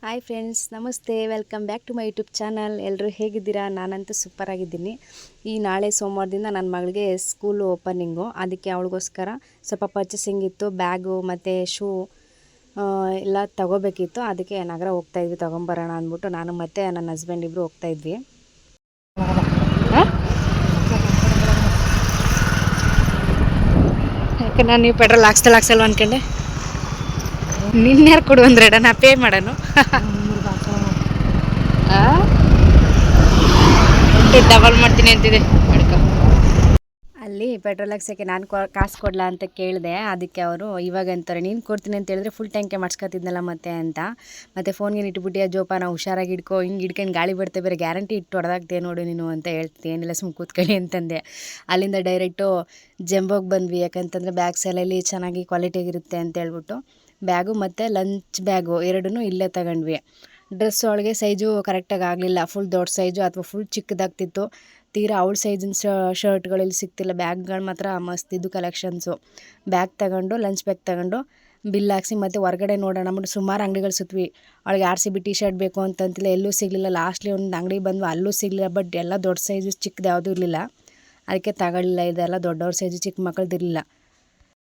Hi friends, ನಮಸ್ತೆ. Welcome back to my YouTube channel. ಎಲ್ಲರೂ ಹೇಗಿದ್ದೀರಾ? ನಾನಂತೂ ಸೂಪರ್ ಆಗಿದ್ದೀನಿ. ನಾಳೆ ಸೋಮವಾರದಿಂದ ನನ್ನ ಮಗಳಿಗೆ ಸ್ಕೂಲು ಓಪನಿಂಗು, ಅದಕ್ಕೆ ಅವಳಿಗೋಸ್ಕರ ಸ್ವಲ್ಪ ಪರ್ಚೇಸಿಂಗ್ ಇತ್ತು. ಬ್ಯಾಗು ಮತ್ತು ಶೂ ಎಲ್ಲ ತೊಗೋಬೇಕಿತ್ತು. ಅದಕ್ಕೆ ನಗರ ಹೋಗ್ತಾಯಿದ್ವಿ, ತೊಗೊಂಬರೋಣ ಅಂದ್ಬಿಟ್ಟು ನಾನು ಮತ್ತು ನನ್ನ ಹಸ್ಬೆಂಡ್ ಇಬ್ಬರು ಹೋಗ್ತಾಯಿದ್ವಿ. ಯಾಕೆ ನಾನು ನೀವು ಪೆಟ್ರೋಲ್ ಹಾಕ್ಸಲ್ವ ಅಂದ್ಕೊಂಡೆ. ನಿನ್ಯಾರು ಕೊಡು ಅಂದ್ರೆ ನಾ ಪೇ ಮಾಡೋಣ. ಡಬಲ್ ಮಾಡ್ತೀನಿ ಅಂತಿದೆ ಅಡ್ಕ. ಅಲ್ಲಿ ಪೆಟ್ರೋಲ್ ಹಾಕ್ಸೋಕ್ಕೆ ನಾನು ಕಾಸು ಕೊಡಲ ಅಂತ ಕೇಳಿದೆ. ಅದಕ್ಕೆ ಅವರು ಇವಾಗ ಅಂತಾರೆ, ನೀನು ಕೊಡ್ತೀನಿ ಅಂತ ಹೇಳಿದ್ರೆ ಫುಲ್ ಟ್ಯಾಂಕೆ ಮಾಡಿಸ್ಕೊತಿದ್ನಲ್ಲ ಮತ್ತೆ ಅಂತ. ಮತ್ತು ಫೋನ್ಗೆ ಇಟ್ಬಿಟ್ಟು ಜೋಪಾನ ಹುಷಾರಾಗಿ ಹಿಡ್ಕೊ, ಹಿಂಗೆ ಹಿಡ್ಕೊಂಡು ಗಾಳಿ ಬಿಡ್ತೆ, ಬೇರೆ ಗ್ಯಾರಂಟಿ ಇಟ್ಟು ಹೊಡೆದಾಗ್ತೇ ನೋಡು ನೀನು ಅಂತ ಹೇಳ್ತೀನಿ. ಏನಿಲ್ಲ ಸುಮ್ಮ ಕೂತ್ಕೊಳ್ಳಿ ಅಂತಂದೆ. ಅಲ್ಲಿಂದ ಡೈರೆಕ್ಟು ಜಂಬೋಗೆ ಬಂದ್ವಿ. ಯಾಕಂತಂದರೆ ಬ್ಯಾಗ್ ಸೆಲೆಯಲ್ಲಿ ಚೆನ್ನಾಗಿ ಕ್ವಾಲಿಟಿಯಾಗಿರುತ್ತೆ ಅಂತ ಹೇಳ್ಬಿಟ್ಟು ಬ್ಯಾಗು ಮತ್ತು ಲಂಚ್ ಬ್ಯಾಗು ಎರಡೂ ಇಲ್ಲೇ ತಗೊಂಡ್ವಿ. ಡ್ರೆಸ್ ಒಳಗೆ ಸೈಜು ಕರೆಕ್ಟಾಗಿ ಆಗಲಿಲ್ಲ. ಫುಲ್ ದೊಡ್ಡ ಸೈಜು ಅಥವಾ ಫುಲ್ ಚಿಕ್ಕದಾಗ್ತಿತ್ತು. ತೀರಾ ಅವಳ ಸೈಜಿನ ಶರ್ಟ್ಗಳಲ್ಲಿ ಸಿಗ್ತಿಲ್ಲ. ಬ್ಯಾಗ್ಗಳು ಮಾತ್ರ ಮಸ್ತಿದ್ದು ಕಲೆಕ್ಷನ್ಸು. ಬ್ಯಾಗ್ ತಗೊಂಡು ಲಂಚ್ ಬ್ಯಾಗ್ ತಗೊಂಡು ಬಿಲ್ ಹಾಕ್ಸಿ ಮತ್ತು ಹೊರಗಡೆ ನೋಡೋಣ ಅಂದ್ಬಿಟ್ಟು ಸುಮಾರು ಅಂಗಡಿಗಳು ಸುತ್ವಿ. ಅವಳಿಗೆ RCB ಟಿ ಶರ್ಟ್ ಬೇಕು ಅಂತಂತಿಲ್ಲ, ಎಲ್ಲೂ ಸಿಗಲಿಲ್ಲ. ಲಾಸ್ಟ್ಲಿ ಒಂದು ಅಂಗಡಿಗೆ ಬಂದ್ವಿ, ಅಲ್ಲೂ ಸಿಗಲಿಲ್ಲ. ಬಟ್ ಎಲ್ಲ ದೊಡ್ಡ ಸೈಜು, ಚಿಕ್ಕದು ಯಾವುದೂ ಇರಲಿಲ್ಲ. ಅದಕ್ಕೆ ತಗೊಳ್ಳಿಲ್ಲ. ಇದೆಲ್ಲ ದೊಡ್ಡವ್ರ ಸೈಜು, ಚಿಕ್ಕ ಮಕ್ಕಳದ್ದು ಇರಲಿಲ್ಲ.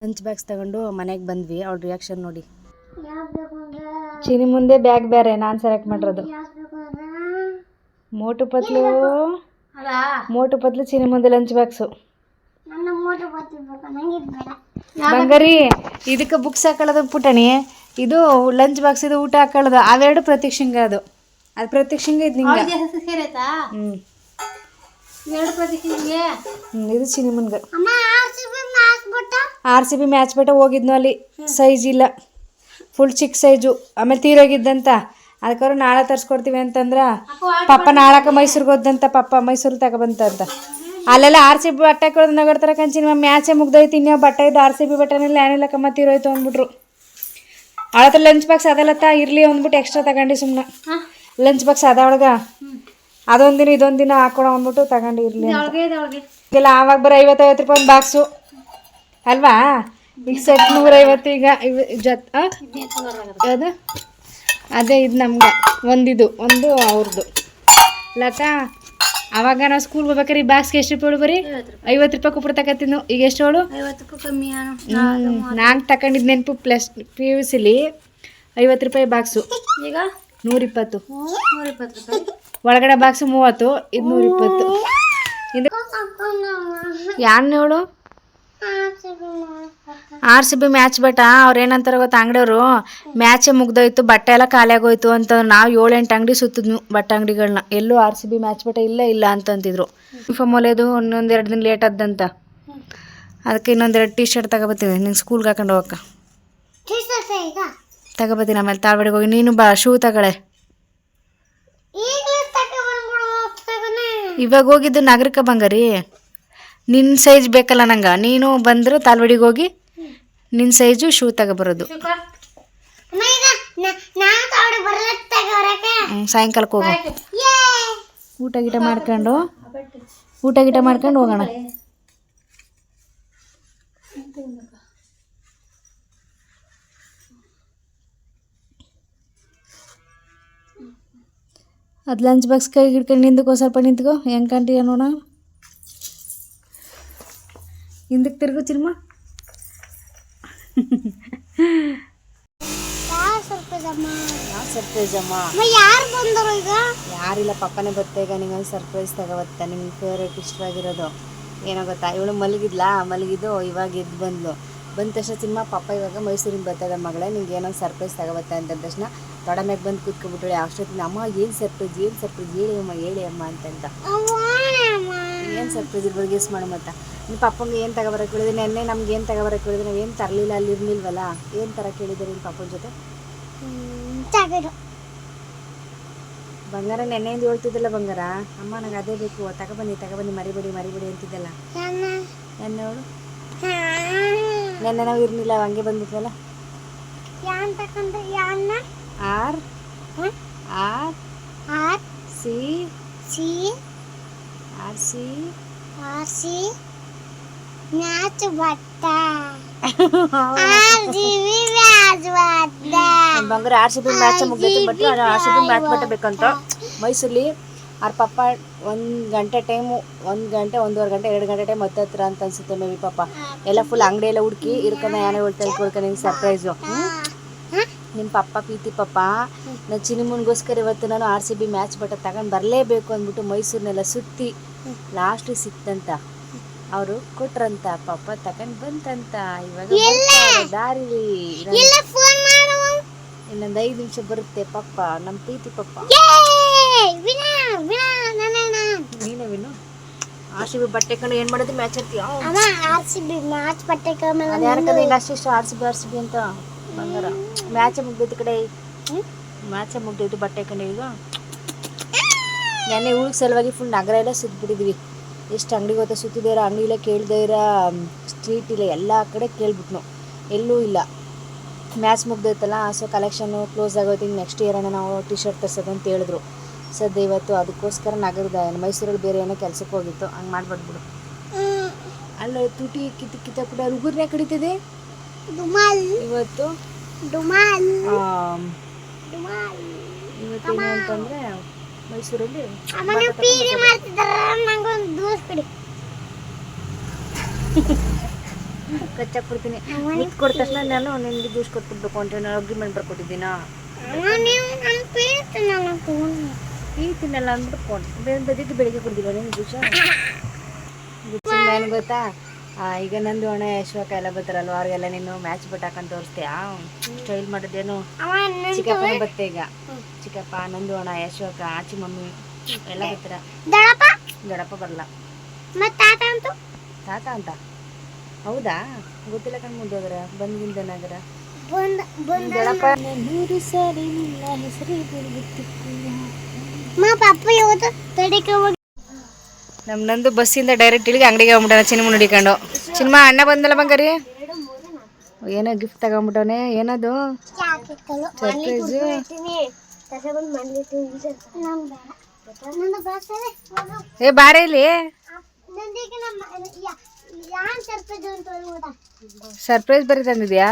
ಲಂಚ್ ಬ್ಯಾಗ್ಸ್ ತಗೊಂಡು ಮನೆಗೆ ಬಂದ್ವಿ. ಅವಳ ರಿಯಾಕ್ಷನ್ ನೋಡಿ. ಚಿನಿ ಮುಂದೆ ಬ್ಯಾಗ್ ಬೇರೆ ನಾನು ಸೆಲೆಕ್ಟ್ ಮಾಡಿರೋದು. ಮೋಟು ಪತ್ಲು ಚಿನಿ ಮುಂದೆ ಲಂಚ್ ಬಾಕ್ಸು. ಬಂಗಾರಿ ಇದಕ್ಕೆ ಬುಕ್ಸ್ ಹಾಕೊಳ್ಳೋದು ಪುಟಣಿ, ಇದು ಲಂಚ್ ಬಾಕ್ಸ್, ಇದು ಊಟ ಹಾಕೊಳ್ಳೋದು. ಅವೆರಡು ಪ್ರತೀಕ್ಷಂಗೆ. ಅದು ಪ್ರತೀಕ್ಷಂಗೆ ಇದು ನಿಂಗೆ. ಇದು ಚಿನಿ ಮುಂದೆ RCB ಮ್ಯಾಚ್ ಬಿಟ್ಟು ಹೋಗಿದ್ನು. ಅಲ್ಲಿ ಸೈಜ್ ಇಲ್ಲ, ಫುಲ್ ಚಿಕ್ಕ ಸೈಜು. ಆಮೇಲೆ ತೀರೋಗಿದ್ದಂತ. ಅದಕ್ಕವ್ರು ನಾಳೆ ತರಿಸ್ಕೊಡ್ತೀವಿ ಅಂತಂದ್ರೆ ಪಪ್ಪ ನಾಳಕ್ಕೆ ಮೈಸೂರಿಗೆ ಹೋದಂತ. ಪಪ್ಪ ಮೈಸೂರಿಗೆ ತಗೊಬಂತಂತ. ಅಲ್ಲೆಲ್ಲ RCB ಬಟ್ಟೆ ಹಾಕೊಳ್ಳೋದು ನಗಡ್ತಾರೆ ಕಂಚಿನ. ಮ್ಯಾಚೇ ಮುಗ್ದೋಯ್ತು, ಇನ್ಯಾವ ಬಟ್ಟೆ ಇದು RCB ಬಟ್ಟೆನೆಲ್ಲ ಏನಿಲ್ಲ ಕಮ್ಮ ತೀರೋಯ್ತು ಅಂದ್ಬಿಟ್ರು. ಅವಳತ್ರ ಲಂಚ್ ಬಾಕ್ಸ್ ಅದೆಲ್ಲ ಇರಲಿ ಅಂದ್ಬಿಟ್ಟು ಎಕ್ಸ್ಟ್ರಾ ತಗೊಂಡು ಸುಮ್ಮನೆ. ಲಂಚ್ ಬಾಕ್ಸ್ ಅದ ಒಳಗ ಅದೊಂದಿನ ಇದೊಂದಿನ ಹಾಕೊಳ ಅಂದ್ಬಿಟ್ಟು ತಗೊಂಡು ಇರಲಿ ಇಲ್ಲ. ಆವಾಗ ಬರೋ 50-50 ರೂಪಾಯಿ ಒಂದು ಬಾಕ್ಸು ಅಲ್ವಾ? ಈಗ ಸೆಟ್ 150. ಈಗ ಅದು ಅದೇ ಇದು ನಮ್ಗೆ ಒಂದಿದು ಒಂದು ಅವ್ರದ್ದು. ಲತಾ ಅವಾಗ ನಾವು ಸ್ಕೂಲ್ಗೆ ಹೋಗ್ಬೇಕಾರೆ ಈ ಬಾಕ್ಸ್ಗೆ ಎಷ್ಟು ರೂಪಾಯಿ ಬರೀ 50 ರೂಪಾಯಿ ಕೊಟ್ಟು ತಗೋತಿದ್ನು. ಈಗ ಎಷ್ಟು ಅವಳು? 50 ರೂಪಾಯಿ ಕಮ್ಮಿ. ನಾನು ತಗೊಂಡಿದ್ದು ನೆನಪು ಪ್ಲಸ್ PUCಲಿ 50 ರೂಪಾಯಿ ಬಾಕ್ಸು. ಈಗ 120 ರೂಪಾಯಿ. ಒಳಗಡೆ ಬಾಕ್ಸು 30, ಇದು 120. ಇದು ಯಾರು RCB ಮ್ಯಾಚ್ ಬಟ್ಟ. ಅವ್ರು ಏನಂತಾರೆ ಗೊತ್ತಾ ಅಂಗಡಿಯವರು, ಮ್ಯಾಚೇ ಮುಗ್ದೋಯ್ತು, ಬಟ್ಟೆ ಎಲ್ಲ ಖಾಲಿ ಆಗೋಯ್ತು ಅಂತ. ನಾವು 7-8 ಅಂಗಡಿ ಸುತ್ತಿದ್ನು ಬಟ್ಟೆ ಅಂಗಡಿಗಳನ್ನ. ಎಲ್ಲೂ RCB ಮ್ಯಾಚ್ ಬಟ್ಟೆ ಇಲ್ಲ ಅಂತಂತಿದ್ರು. ಯೂನಿಫಾರ್ಮ್ ಹೊಲಿಯೋದು ಇನ್ನೊಂದೆರಡು ದಿನ ಲೇಟ್ ಆದಂತ. ಅದಕ್ಕೆ ಇನ್ನೊಂದೆರಡು ಟಿ ಶರ್ಟ್ ತಗೋಬತ್ತೀನಿ ನಿಂಗೆ ಸ್ಕೂಲ್ಗೆ ಹಾಕೊಂಡು ಹೋಗಕ್ಕ. ತಗೋಬತ್ತೀನಿ. ಆಮೇಲೆ ತಾಳ್ವಾಡಿಗೆ ಹೋಗಿ ನೀನು ಬಾ, ಶೂ ತಗೊಳೆ. ಇವಾಗ ಹೋಗಿದ್ದು ನಗರಕ್ಕೆ ಬಂಗಾರಿ. ನಿನ್ನ ಸೈಜ್ ಬೇಕಲ್ಲ ನಂಗೆ. ನೀನು ಬಂದ್ರೆ ತಾಳ್ವಾಡಿಗೆ ಹೋಗಿ ನಿನ್ನ ಸೈಜು ಶೂ ತಗೊಬರೋದು. ಸಾಯಂಕಾಲಕ್ಕೆ ಹೋಗೋ. ಊಟ ಗೀಟ ಮಾಡ್ಕೊಂಡು ಹೋಗೋಣ. ಅದು ಲಂಚ್ ಬಾಕ್ಸ್ ಕೈ ಹಿಡ್ಕೊಂಡು ನಿಂತ್ಕೋ, ಸ್ವಲ್ಪ ನಿಂತ್ಕೋ. ಹೆಂಗೆ ಕಂತೀಯ ನೋಡ. ಹಿಂದಕ್ಕೆ ತಿರುಗು ಚಿಲ್ಮ. ಸರ್ಪ್ರೈಸ್ ಅಮ್ಮ. ಯಾರಿಲ್ಲ, ಪಪ್ಪನೇ ಬತ್ತೆ. ಈಗ ನಿಂಗೊಂದು ಸರ್ಪ್ರೈಸ್ ತಗೋಬತ್ತ. ನಿಮ್ಗೆ ಫೇವ್ರೇಟ್ ಇಷ್ಟವಾಗಿರೋದು ಏನೋ ಗೊತ್ತಾ? ಇವಳು ಮಲಗಿದ್ದು ಇವಾಗ ಎದ್ದು ಬಂದ ತಕ್ಷಣ ಚಿನ್ಮ ಪಪ್ಪ ಇವಾಗ ಮೈಸೂರಿಂದ ಬರ್ತದ ಮಗಳೇ, ನಿಂಗೆ ಏನೋ ಸರ್ಪ್ರೈಸ್ ತಗೋಬತ್ತೆ ಅಂತ ತಕ್ಷಣ ತೊಡ ಮ್ಯಾಗ ಬಂದು ಕೂತ್ಕೊಬಿಟ್ಟಳೆ. ಅಷ್ಟೊತ್ತಿನ ಅಮ್ಮ ಏನು ಸರ್ಪ್ರೈಸ್ ಹೇಳಿ ಅಮ್ಮ ಅಂತಂತ. ಏನು ಸರ್ಪ್ರೈಸ್ ಇರ್ಬೋದು ಗೆಸ್ ಮಾಡು. ಮತ್ತು ನಿಮ್ಮ ಪಪ್ಪಂಗೆ ಏನು ತಗೋಬರಕ್ಕೆ ಹೇಳಿದ್ರೆ, ನೆನ್ನೆ ನಮ್ಗೆ ಏನು ತಗೋಬರಕ್ಕೆ ಹೇಳಿದ್ರೆ ನಾವು ಏನು ತರಲಿಲ್ಲ, ಅಲ್ಲಿ ಇರ್ಲಿಲ್ವಲ್ಲ. ಏನು ತರಕ್ಕೆ ಹೇಳಿದ್ದಾರೆ ನಿಮ್ಮ ಪಪ್ಪನ ಜೊತೆ? ಬಂಗಾರ ನೆನ್ನೆಯಿಂದ ಹೇಳ್ತಿದ್ದಲ್ಲ ಬಂಗಾರ, ಅಮ್ಮ ನಂಗೆ ಅದೇ ಬೇಕು, ತಗೊಬನ್ನಿ ಮರಿಬೇಡಿ ಅಂತಿದ್ದಲ್ಲ. ನೆನ್ನೆ ಅವಳು ನೆನ್ನೆ ನಾವು ಇರ್ಲಿಲ್ಲ, ಹಂಗೆ ಬಂದ್ಬಿಟ್ವಲ್ಲ. RC ಮ್ಯಾಚ್ ಬಟ್ಟ. RCB ಮ್ಯಾಚ್ ಬಟ್ಟ. ನಮ್ಮ ಬಂಗಾರ ಆರ್ ಸಿ ಬಿ ಮ್ಯಾಚ್ ಮುಗ್ದೈತೆ. But R C B match ಬಟ್ಟೆ ಬೇಕಂತ ಮೈಸೂರಲ್ಲಿ ಅವ್ರ ಪಪ್ಪ 1 ಗಂಟೆ ಟೈಮು 1 ಗಂಟೆ 1.5 ಗಂಟೆ 2 ಗಂಟೆ ಟೈಮ್ ಹತ್ತತ್ರ ಅಂತ ಅನ್ಸುತ್ತೆ ಮೇ ಬಿ ಪಾಪ. ಎಲ್ಲ ಫುಲ್ ಅಂಗಡಿ ಎಲ್ಲ ಹುಡುಕಿ ಇರ್ಕೊಂಡು ಏನೇ ಹೇಳ್ಕೊಳ್ಕೊಂಡು ನಿಂಗೆ ಸರ್ಪ್ರೈಸು. ನಿಮ್ಮ ಪಪ್ಪ ಪ್ರೀತಿ ಪಪ್ಪ ನಾನು ಚಿನಿಮುನ್ಗೋಸ್ಕರ ಇವತ್ತು ನಾನು ಆರ್ ಸಿ ಬಿ ಮ್ಯಾಚ್ ಬಟ್ಟೆ ತಗೊಂಡು ಬರಲೇಬೇಕು ಅಂದ್ಬಿಟ್ಟು ಮೈಸೂರಿನೆಲ್ಲ ಸುತ್ತಿ ಲಾಸ್ಟಿಗೆ ಸಿಕ್ತಂತ ಅವರು ಕೊಟ್ರಂತ. ಪಪ್ಪ ತಗೊಂಡು ಬಂತಂತ. ಇವಾಗ ದಾರಿಲಿ ಇನ್ನೊಂದು 5 ನಿಮಿಷ ಬರುತ್ತೆ ಪಪ್ಪ, ನಮ್ಮ ಪ್ರೀತಿ ಪಪ್ಪ. ನೀನೇ ವಿನು ಆರ್ ಸಿ ಬಿ ಬಟ್ಟೆ ಕಣ್ಣು ಏನು ಮಾಡೋದು ಮ್ಯಾಚ್ ಆಡ್ತೀಯ? ಯಾರಕ್ಕಂದ್ರೆ ಈಗ ಅಷ್ಟಿಷ್ಟು ಆರ್ ಸಿ ಬಿ ಅಂತ ಬಂಗಾರ ಮ್ಯಾಚ್ ಮುಗ್ದೈತಿ ಕಡೆ. ಮ್ಯಾಚ್ ಮುಗ್ದೈತಿ ಬಟ್ಟೆ ಕಡೆ. ಈಗ ನೆನ್ನೆ ಊರಿಗೆ ಸಲುವಾಗಿ ಫುಲ್ ನಗರ ಎಲ್ಲ ಸುತ್ತಬಿಟ್ಟಿದ್ವಿ. ಎಷ್ಟು ಅಂಗಡಿಗೆ ಹೋಗ್ತಾ ಸುತ್ತಿದ್ದೀರ, ಅಂಗಡಿ ಇಲ್ಲ ಕೇಳ್ದೇ ಇರೋ ಸ್ಟ್ರೀಟ್ ಇಲ್ಲ, ಎಲ್ಲ ಕಡೆ ಕೇಳ್ಬಿಟ್ನು, ಎಲ್ಲೂ ಇಲ್ಲ. ಮ್ಯಾಚ್ ಮುಗ್ದೈತಲ್ಲ, ಸೊ ಕಲೆಕ್ಷನ್ನು ಕ್ಲೋಸ್ ಆಗೋಯ್ತು. ನೆಕ್ಸ್ಟ್ ಇಯರ್ ನಾವು ಟಿ ಶರ್ಟ್ ತರ್ಸೋದು ಅಂತ ಹೇಳಿದ್ರು. ಸದ್ಯ ಇವತ್ತು ಅದಕ್ಕೋಸ್ಕರ ನಗರದ ಮೈಸೂರಲ್ಲಿ ಬೇರೆ ಏನೋ ಕೆಲಸಕ್ಕೆ ಹೋಗಿತ್ತು. ಹಂಗೆ ಮಾಡ್ಬಿಡ್ಬಿಡು. ಅಲ್ಲ ತುಟಿ ಕಿತ್ತ ಕೂಡ ಹುಡುಗರನ್ನೇ ಕಡಿತಿದೆ ಇವತ್ತು. ಇವತ್ತೇನು ಅಂತಂದರೆ ಮೈಸೂರಲ್ಲಿ ಕಚ್ಚಾಕ್ಬಿಡ್ತೀನಿ. ನಿಂತು ಕೊಟ್ಟ ತಕ್ಷಣ ನಾನು ನಿನಗೆ ಜ್ಯೂಸ್ ಕೊಟ್ಬಿಡ್ಬೇಕು ಅಂತ ನಾನು ಅಗ್ರಿಮೆಂಟ್ ಬರ್ಕೊಟ್ಟಿದ್ದೀನಾ? ತಿನ್ನಲ್ಲ ಅಂದ್ಬಿಟ್ಟು ಬದಿದ್ದು ಬೆಳಿಗ್ಗೆ ಕುಡ್ದಿಲ್ಲ ನೀನು ಜ್ಯೂಸ. ಏನು ಗೊತ್ತಾ, ಈಗ ನಂದು ಅಣ್ಣ ಯಶ್ವಕ ಎಲ್ಲ ಬರ್ತಾರಲ್ವ, ಅವ್ರಿಗೆಲ್ಲ ನೀನು ಮ್ಯಾಚ್ ಬಟ್ ಹಾಕೊಂಡು ತೋರಿಸ್ತೀಯಾ? ಸ್ಟೈಲ್ ಮಾಡೋದೇನು ಚಿಕ್ಕಪ್ಪನೇ ಬತ್ತೆ. ಈಗ ಚಿಕ್ಕಪ್ಪ, ನಂದು ಅಣ್ಣ, ಯಶ್ವಕ, ಆಚಿ ಮಮ್ಮಿ ಎಲ್ಲ ಬರ್ತಾರ. ದೊಡ್ಡಪ್ಪ ಬರಲ್ಲ. ತಾತ ಅಂತ ಹೌದಾ? ಗೊತ್ತಿಲ್ಲ ಕಣ್ ಮುಂದೋದ್ರ ಬಂದಿಂದ ನಗರ ದೊಡ್ಡಪ್ಪ. ನಮ್ಮ ನಂದು ಬಸ್ಸಿಂದ ಡೈರೆಕ್ಟ್ ಇಲ್ಲಿಗೆ ಅಂಗಡಿಗೆ ಹೋಗ್ಬಿಟ್ಟಾನ ಚಿನ್ಮುನ್ ಹಿಡಿಕೊಂಡು. ಚಿನ್ಮ ಅಣ್ಣ ಬಂದಲ್ಲ ಬಂಗಾರಿ, ಏನೋ ಗಿಫ್ಟ್ ತಗೊಂಡ್ಬಿಟ್ಟವನೆ. ಏನದು ಸರ್ಪ್ರೈಸು? ಏ ಬಾರ ಇಲ್ಲಿ, ಸರ್ಪ್ರೈಸ್ ಬರೀ ತಂದಿದ್ಯಾ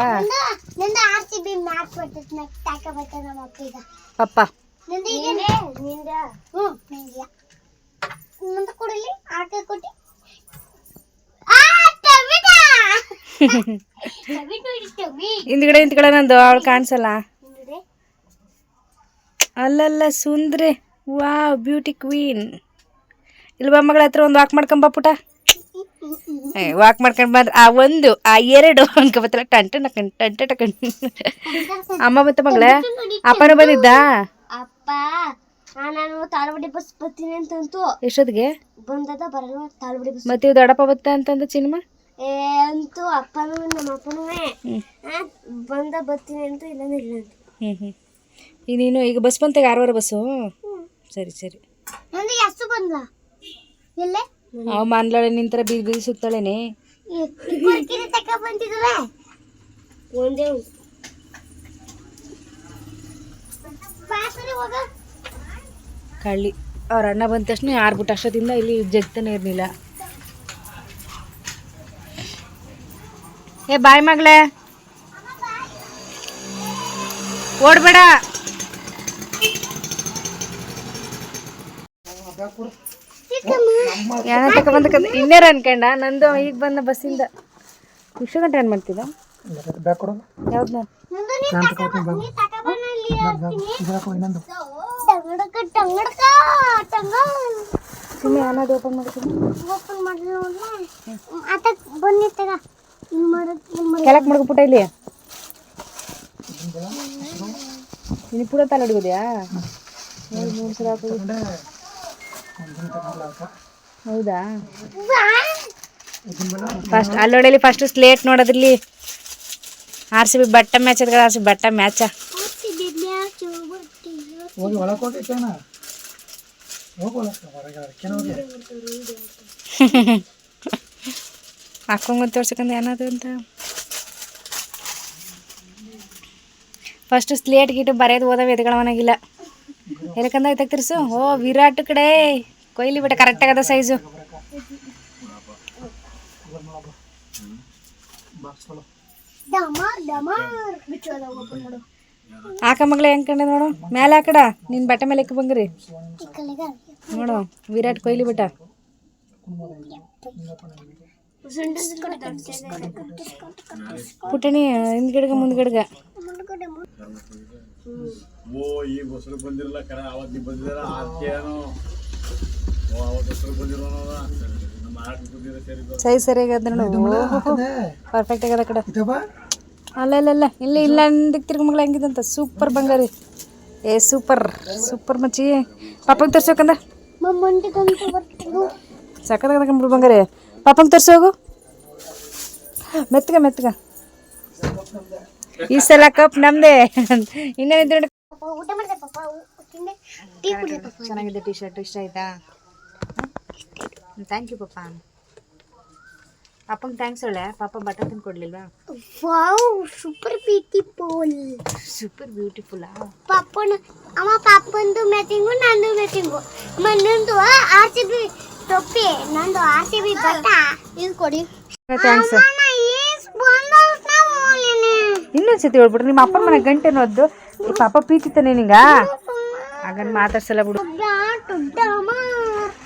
ಪಪ್ಪ? ಹಿಂದ್ಗಡೆ ನಿಂತ್ಕಡೆ ನಂದು ಅವಳು ಕಾಣಿಸಲ್ಲ. ಅಲ್ಲಲ್ಲ ಸುಂದ್ರೆ, ವಾವ್ ಬ್ಯೂಟಿ ಕ್ವೀನ್. ಇಲ್ವಾ ಮಗಳ ಹತ್ರ ಒಂದು ವಾಕ್ ಮಾಡ್ಕೊಂಬ ಪುಟ. ವಾಕ್ ಮಾಡ್ಕೊಂಡು ಬಂದ್ರೆ ಆ ಒಂದು ಆ ಎರಡು ಅನ್ಕೊಬತ್ತಲ್ಲ ಟಂಟ ಟಕಂಟ. ಅಮ್ಮ ಮತ್ತೆ ಮಗಳ ಅಪ್ಪನ ಬಂದಿದ್ದ? ಅಪ್ಪ ನಾನು ತಾಳವಡಿ ಬಸ್ ಬರ್ತೀನಿ ಅಂತಂತು. ಎಷ್ಟೊತ್ತಿಗೆ ಬಂದದ ಬರಲ್ಲ ತಾಳವಡಿ ಬಸ್. ಮತ್ತೆ ದೊಡ್ಡಪ್ಪ ಬತ್ತ ಅಂತಂದ ಚಿನ್ಮ ಅಂತೂ ಅಪ್ಪನೂ ನಮ್ಮ ಅಪ್ಪನೂ ಬಂದ ಬರ್ತೀನಿ ಅಂತ ಇಲ್ಲಾಂದ್ರೆ ಇಲ್ಲ ಅಂತ. ಈಗ ನೀನು ಈಗ ಬಸ್ ಬಂತಾಗ 6 ಬಸ್ಸು? ಸರಿ ಸರಿ. ನನಗೆ ಎಷ್ಟು ಬಂದ ಎಲ್ಲೇ ಅವ ಮಾನ್ಲಾಳೆ ನಿಂತರ ಬೀದಿ ಬೀದಿ ಸುತ್ತಾಳೇನೆ. ಒಂದೇ ಕಳ್ಳಿ ಅವ್ರ ಅಣ್ಣ ಬಂದ ತಕ್ಷಣ ಯಾರ್ಬಿಟ್ಟು ಅಷ್ಟೊತ್ತಿಂದ ಇಲ್ಲಿ ಜಗ್ತಾನೆ ಇರಲಿಲ್ಲ. ಏ ಬಾಯ್ ಮಗಳೇ, ಓಡ್ಬೇಡ. ಯಾರ ತಗೊಂಡ್ ಇನ್ನೇರ ಅನ್ಕಂಡ ನಂದು ಈಗ ಬಂದ ಬಸ್ಸಿಂದ. ಇಷ್ಟು ಗಂಟೆ ಏನು ಮಾಡ್ತಿದ್ದ? ಯಾವ್ದು ಸುಮ್ಮನೆ ಅನ್ನೋದು ಓಪನ್ ಮಾಡ್ತೀನಿ. ಕೆಳಕ್ ಮಡಗ್ಬಿಟ್ಟ ಇಲ್ಲಿ ನೀನು ಪೂರ ತಲೆ ಹೊಡಿಗೋದ್ಯಾ? 3 ಸಲ ಹಾಕೋದು. ಹೌದಾ? ಫಸ್ಟ್ ಅಲ್ಲೊಡೆಯಲ್ಲಿ ಫಸ್ಟ್ ಸ್ಲೇಟ್ ನೋಡೋದ್ರಲ್ಲಿ ಆರ್ ಸಿ ಬಿ ಬಟ್ಟ ಮ್ಯಾಚ್ ಅದ. ಆರ್ ಸಿ ಬಿ ಬಟ್ಟ ಮ್ಯಾಚ ಹಾಕೊಂಡ್ ತೋರ್ಸಕಂದ ಏನದು ಅಂತ. ಫಸ್ಟ್ ಸ್ಲೇಟ್ ಗೀಟು ಬರೆಯೋದು ಓದವ ಎದ್ಗಳ ಮನೆಗಿಲ್ಲ. ಎದಕ್ಕಂದ ತೆಗ್ತಿರ್ಸು. ಓ ವಿರಾಟ್ ಕಡೆ ಕೊಯ್ಲಿ ಬಿಟ್ಟ ಕರೆಕ್ಟ್ ಆಗದ ಸೈಜು. ಹಾಕ ಮಗ್ಳೆ ಹೆಂಗ್ ಕಂಡೆ ನೋಡು ಮೇಲೆ ಹಾಕಡ ನಿನ್ನ ಬಟ್ಟೆ ಮೇಲೆ ಇಕ್ಕ ಬಂಗ್ರಿ ನೋಡು ವಿರಾಟ್ ಕೊಹ್ಲಿ ಬಿಟ್ಟ ಪುಟಣಿ ಹಿಂದ್ಗಡ್ಗ ಮುಂದ್ಗಡ್ಗ ಸೈ ಸರಿಯಾಗದ ನೋಡು ಪರ್ಫೆಕ್ಟ್ ಆಗದ ಕಡೆ ಅಲ್ಲ ಇಲ್ಲ ಇಲ್ಲ ಇಲ್ಲ ಇಲ್ಲ ಹಿಂದಕ್ಕೆ ತಿರ್ಗ ಮಗಳ ಹೆಂಗಿದಂತ ಸೂಪರ್ ಬಂಗಾರಿ ಏ ಸೂಪರ್ ಸೂಪರ್ ಮಚ್ಚಿ ಪಾಪಂಗೆ ತರ್ಸೋಕಂದ ಸಕ್ಕದಾಗ ಕಂಬಿಡು ಬಂಗಾರಿ ಪಾಪಂಗೆ ತರ್ಸೋಗು ಮೆತ್ತಗ ಮೆತ್ತಗ ಈ ಸಲ ಕಪ್ ನಮ್ದೆ ಇನ್ನೇನಿದ್ರೆ ಚೆನ್ನಾಗಿದೆ ಟೀ ಶರ್ಟ್ ಇಷ್ಟ ಆಯ್ತಾ ಥ್ಯಾಂಕ್ ಯು ಪಪ್ಪ ಪಾಪಂಗೆ ಥ್ಯಾಂಕ್ಸ್ ಹೇಳೆ ಪಾಪ ಬಟ್ಟೆ ತಂದು ಕೊಡ್ಲಿಲ್ವಾ wow super beautiful super beautiful ಪಾಪನ ಅಮ್ಮ ಪಾಪಂದು ಮ್ಯಾಚಿಂಗು ನಂದು ಮ್ಯಾಚಿಂಗು ನಂದು RCB ಟೊಪ್ಪಿ ನಂದು RCB ಬಟ್ಟ ಇದು ಕೊಡಿ ಥ್ಯಾಂಕ್ಸ್ ಇನ್ನೊಂದು ಸತಿ ಹೇಳ್ಬಿಟ್ರು ನಿಮ್ಮ ಅಪ್ಪನ ಮನೆ ಗಂಟೆ ನೋದ್ದು ಪಾಪ ಪ್ರೀತಿತಾನೆ ನಿಂಗ ಹಾಗನ್ ಮಾತಾಡ್ಸಲ್ಲ ಬಿಡು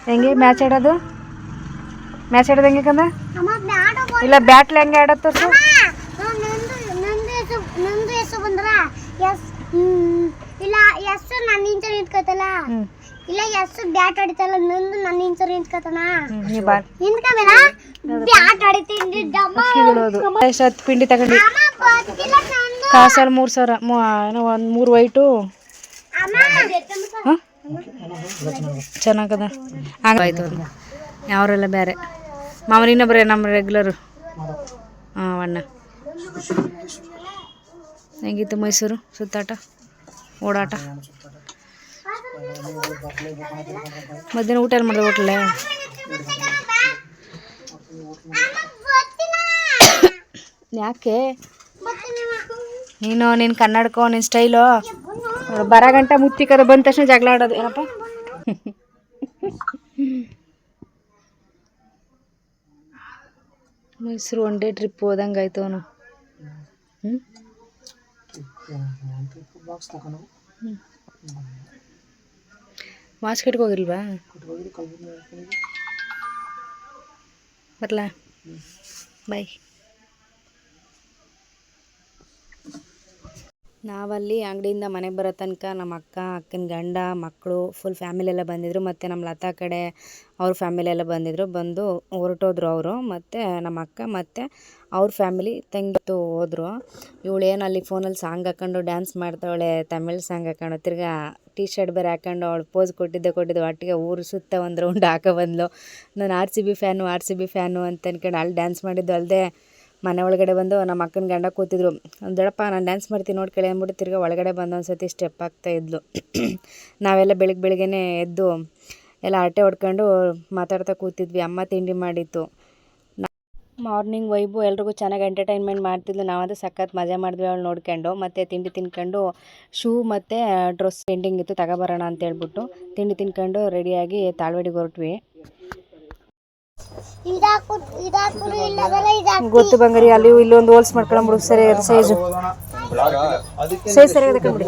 ಹೆಂಗೆ ಮ್ಯಾಚ್ ಆಡೋದು ಹೆಂಗೆ ಕಂದ ಇಲ್ಲ ಬ್ಯಾಟ್ಲ್ ಹೆಂಗೆ ಆಡೋದು ತೋರ್ಸು ನಂದು ಹೆಸರು ಬಂದ್ರ ಎಸ್ ಇಲ್ಲ ಎಸ್ ನನ್ನ ಇಂಚರ್ ನಿಂತ್ಕತಲ್ಲ ಇಲ್ಲ ಎಸ್ ಬ್ಯಾಟ್ ಆಡಿತಲ್ಲ ನಂದು ನನ್ನ ಇಂಚರ್ ನಿಂತ್ಕತನ ನಿಂತ್ಕಬೇಡ ಬ್ಯಾಟ್ ಆಡಿತೀನಿ ಎಷ್ಟು 10 ಪಿಂಡಿ ತಗೊಂಡು ಕಾಸಲ್ಲಿ 3,000 ಏನೋ ಒಂದು 3 ವೈಟು ಚೆನ್ನಾಗದ ಹಂಗಾಯ್ತು ಅವರೆಲ್ಲ ಬೇರೆ ಮಾಮನ ಇನ್ನೊಬ್ಬರೇ ನಮ್ಮ ರೆಗ್ಯುಲರು ಹಾಂ ಅಣ್ಣ ಹೆಂಗಿತ್ತು ಮೈಸೂರು ಸುತ್ತಾಟ ಓಡಾಟ ಮಧ್ಯಾಹ್ನ ಊಟ ಎಲ್ಲ ಮಾಡಿದೆ ಹೋಟ್ಲೇ ಯಾಕೆ ನೀನು ನಿನ್ನ ಕನ್ನಡಕೋ ನಿನ್ನ ಸ್ಟೈಲು ಬರ ಗಂಟ ಮುತ್ತಿಕದ ಬಂದ ತಕ್ಷಣ ಜಗಳ ಆಡೋದು ಏನಪ್ಪ ಮೈಸೂರು ಒನ್ ಡೇ ಟ್ರಿಪ್ ಹೋದಂಗೆ ಆಯ್ತು ಅವನು ಮಾರ್ಕೆಟ್ಗೆ ಹೋಗಿಲ್ವಾ ಬರಲಾ ಬಾಯ್ ನಾವಲ್ಲಿ ಅಂಗಡಿಯಿಂದ ಮನೆಗೆ ಬರೋ ತನಕ ನಮ್ಮ ಅಕ್ಕನ ಗಂಡ ಮಕ್ಕಳು ಫುಲ್ ಫ್ಯಾಮಿಲಿ ಎಲ್ಲ ಬಂದಿದ್ದರು ಮತ್ತು ನಮ್ಮ ಲತಾ ಕಡೆ ಅವ್ರ ಫ್ಯಾಮಿಲಿ ಎಲ್ಲ ಬಂದಿದ್ದರು ಬಂದು ಹೊರಟೋದ್ರು ಅವರು ಮತ್ತು ನಮ್ಮ ಅಕ್ಕ ಮತ್ತು ಅವ್ರ ಫ್ಯಾಮಿಲಿ ತಂಗಿತ್ತು ಹೋದರು ಇವಳು ಏನು ಅಲ್ಲಿ ಫೋನಲ್ಲಿ ಸಾಂಗ್ ಹಾಕ್ಕೊಂಡು ಡ್ಯಾನ್ಸ್ ಮಾಡ್ತಾವಳೆ ತಮಿಳ್ ಸಾಂಗ್ ಹಾಕೊಂಡು ತಿರ್ಗಾ ಟೀ ಶರ್ಟ್ ಬೇರೆ ಹಾಕ್ಕೊಂಡು ಅವಳು ಪೋಸ್ ಕೊಟ್ಟಿದ್ದೆ ಒಟ್ಟಿಗೆ ಊರು ಸುತ್ತ ಒಂದು ರೌಂಡ್ ಹಾಕೋ ಬಂದ್ಲು ನಾನು RCB ಫ್ಯಾನು ಅಂತ ಅನ್ಕೊಂಡು ಅಲ್ಲಿ ಡ್ಯಾನ್ಸ್ ಮಾಡಿದ್ದು ಅಲ್ಲದೆ ಮನೆ ಒಳಗಡೆ ಬಂದು ನಮ್ಮ ಅಕ್ಕನ ಗಂಡ ಕೂತಿದ್ರು ದೊಡ್ಡಪ್ಪ ನಾನು ಡ್ಯಾನ್ಸ್ ಮಾಡ್ತೀನಿ ನೋಡ್ಕೊಳ್ಳಿ ಅಂದ್ಬಿಟ್ಟು ತಿರ್ಗಿ ಒಳಗಡೆ ಬಂದು ಒಂದು ಸತಿ ಸ್ಟೆಪ್ ಆಗ್ತಾಯಿದ್ಲು ನಾವೆಲ್ಲ ಬೆಳಗ್ಗೆನೇ ಎದ್ದು ಎಲ್ಲ ಹರಟೆ ಹೊಡ್ಕೊಂಡು ಮಾತಾಡ್ತಾ ಕೂತಿದ್ವಿ ಅಮ್ಮ ತಿಂಡಿ ಮಾಡಿತ್ತು ಮಾರ್ನಿಂಗ್ ವೈಬು ಎಲ್ರಿಗೂ ಚೆನ್ನಾಗಿ ಎಂಟರ್ಟೈನ್ಮೆಂಟ್ ಮಾಡ್ತಿದ್ಲು ನಾವಂತೂ ಸಖತ್ ಮಜಾ ಮಾಡಿದ್ವಿ ಅವಳು ನೋಡ್ಕೊಂಡು ಮತ್ತು ತಿಂಡಿ ತಿನ್ಕೊಂಡು ಶೂ ಮತ್ತು ಡ್ರೆಸ್ ಪೆಂಡಿಂಗ್ ಇತ್ತು ತಗೊಬರೋಣ ಅಂತ ಹೇಳ್ಬಿಟ್ಟು ತಿಂಡಿ ತಿನ್ಕೊಂಡು ರೆಡಿಯಾಗಿ ತಾಳ್ವಾಡಿಗೆ ಹೊರಟ್ವಿ ಗೊತ್ತು ಬಂಗಾರಿ ಅಲ್ಲಿ ಇಲ್ಲಿ ಒಂದು ಹೋಲ್ಸ್ ಮಾಡ್ಕೊಂಡ್ಬಿಡು ಸರಿ ಸೈಜು ಸರಿ ಕಂಬಿಡಿ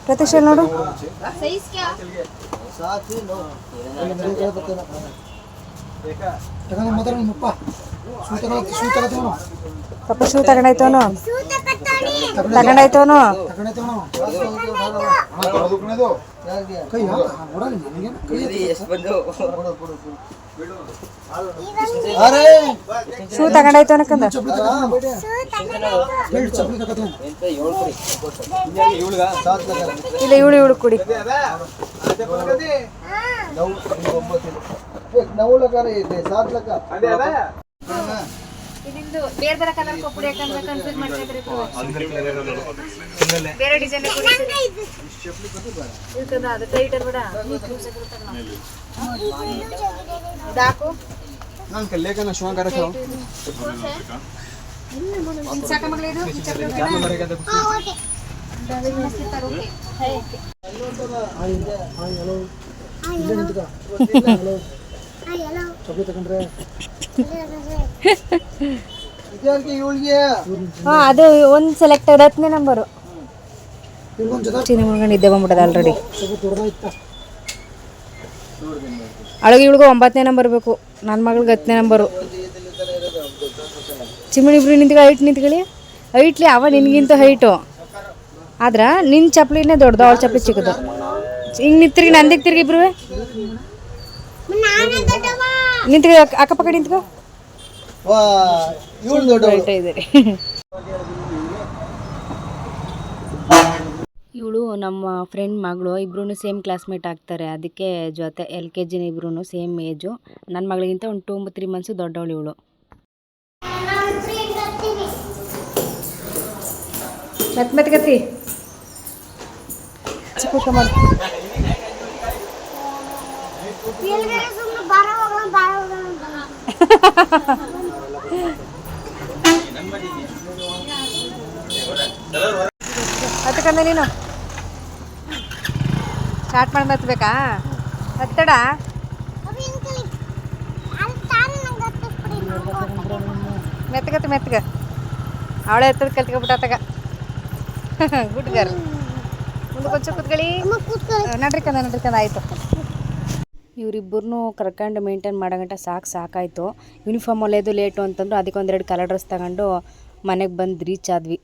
ಪ್ರತೀಕ್ಷ ನೋಡು ಪಪ್ಪ ಶೂ ತಗೊಂಡಾಯ್ತವನು ಶೂ ತಗೊಂಡಾಯ್ತು ಅನ್ಕಂದ ಇಲ್ಲ ಇವಳು ಕುಡಿ ಇದಿಂದು ಬೇರೆ ಬೇರೆ ಕಲರ್ ಕೊಪ್ಪುಡಿ ಯಾಕಂದ್ರೆ ಕನ್ಫ್ಯೂಸ್ ಮಾಡ್ತಿದ್ರೆ ಬೇರೆ ಡಿಸೈನ್ ಇರ್ತದ ಅದು ಟೈಟ್ ಅಲ್ಬೇಡ ಇದಾಕು ನಾನು ಕಲ್ಲೇಕನ ಶೋಂಗಾರ ಸಾವು ಸಾಕ ಮಗಳೇ ಇದು Hello. ಹಾಂ ಅದು ಒಂದು ಸೆಲೆಕ್ಟೆಡ್ 10ನೇ ನಂಬರು ನಿದ್ದೆ ಬಂದ್ಬಿಟ್ಟದ ಆಲ್ರೆಡಿ. ಅಳಗೆ ಇವಳಿಗೂ 9ನೇ ನಂಬರ್ ಬೇಕು, ನನ್ನ ಮಗಳಿಗೆ 10ನೇ ನಂಬರು. ಚಿಮ್ಮಣಿ ಇಬ್ರು ನಿಂತ್ಕೊಳ್ಳಿ ಹೈಟ್ಲಿ ಅವ ನಿನಗಿಂತ ಹೈಟು ಆದ್ರೆ ನಿನ್ನ ಚಪ್ಪಲಿನೇ ದೊಡ್ಡದು, ಅವಳ ಚಪ್ಪಲಿ ಚಿಕ್ಕದು. ಹಿಂಗೆ ನಿಂತಿರ್ಗಿ ನಂದಿಗೆ ತಿರ್ಗಿ ಇಬ್ರು ನಿಂತ್ಕೊ, ಅಕ್ಕಪಕ್ಕ ನಿಂತ್ಕೊ. ಹೈಟ ಇದ್ದೀರಿ. ಇವಳು ನಮ್ಮ ಫ್ರೆಂಡ್ ಮಗಳು, ಇಬ್ರು ಸೇಮ್ ಕ್ಲಾಸ್ಮೇಟ್ ಆಗ್ತಾರೆ. ಅದಕ್ಕೆ ಜೊತೆ LKG ಇಬ್ರು ಸೇಮ್ ಏಜು. ನನ್ನ ಮಗಳಿಗಿಂತ ಒಂದು 2-3 ಮಂತ್ಸು ದೊಡ್ಡವಳು ಇವಳು. ಮೆತ್ಮೆತ್ಗತಿ ಚಿಕ್ಕ ಮಾಡಿ ಹತ್ತಕಂದ ನೀನು ಸ್ಟಾರ್ಟ್ ಮಾಡಿ ಹತ್ಬೇಕಾ? ಹತ್ತಡ ಮೆತ್ತಗ ಅವಳೆ ಎತ್ತದ ಕಲ್ತ್ಕೊಬಿಟ್ಟಾಗ. Good girl. ಮುಂದೆ ಕೊಂಚ ಕೂತ್ಕೊಳ್ಳಿ. ನಡ್ರಿಕಂದ ಆಯಿತು. ಇವರಿಬ್ಬರನ್ನೂ ಕರ್ಕೊಂಡು ಮೇಂಟೈನ್ ಮಾಡೋಗಂಟ ಸಾಕಾಯಿತು. ಯೂನಿಫಾರ್ಮ್ ಹೊಲಿಯೋದು ಲೇಟು ಅಂತಂದ್ರು, ಅದಕ್ಕೆ 1-2 ಕಲರ್ ಡ್ರೆಸ್ ತಗೊಂಡು ಮನೆಗೆ ಬಂದು ರೀಚ್ ಆದ್ವಿ.